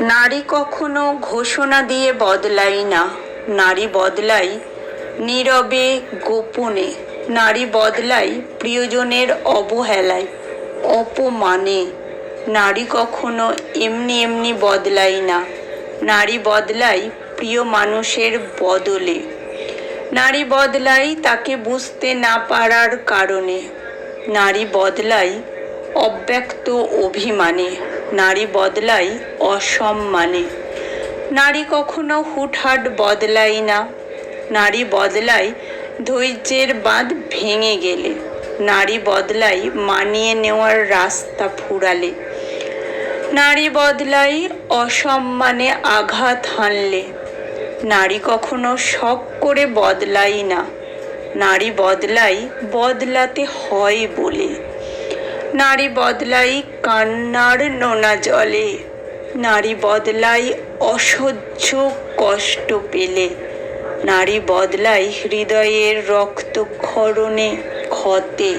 নারী কখনো ঘোষণা দিয়ে বদলায় না, নারী বদলায় নীরবে গোপনে। নারী বদলায় প্রিয়জনের অবহেলায়, অপমানে। নারী কখনো এমনি এমনি বদলায় না, নারী বদলায় প্রিয় মানুষের বদলে। নারী বদলায় তাকে বুঝতে না পারার কারণে। নারী বদলায় অব্যক্ত অভিমানে, নারী বদলায় অসম্মানে। নারী কখনো হুটহাট বদলায় না, নারী বদলায় ধৈর্যের বাঁধ ভেঙে গেলে। নারী বদলায় মানিয়ে নেওয়ার রাস্তা ফুরালে। নারী বদলায় অসম্মানে আঘাত হানলে। নারী কখনো শখ করে বদলায় না, নারী বদলায় বদলাতে হয় বলে। নারী বদলায় কান্নার নোনা জলে, নারী বদলায় অসহ্য কষ্ট পেলে। নারী বদলায় হৃদয়ের রক্তক্ষরণে, ক্ষতে।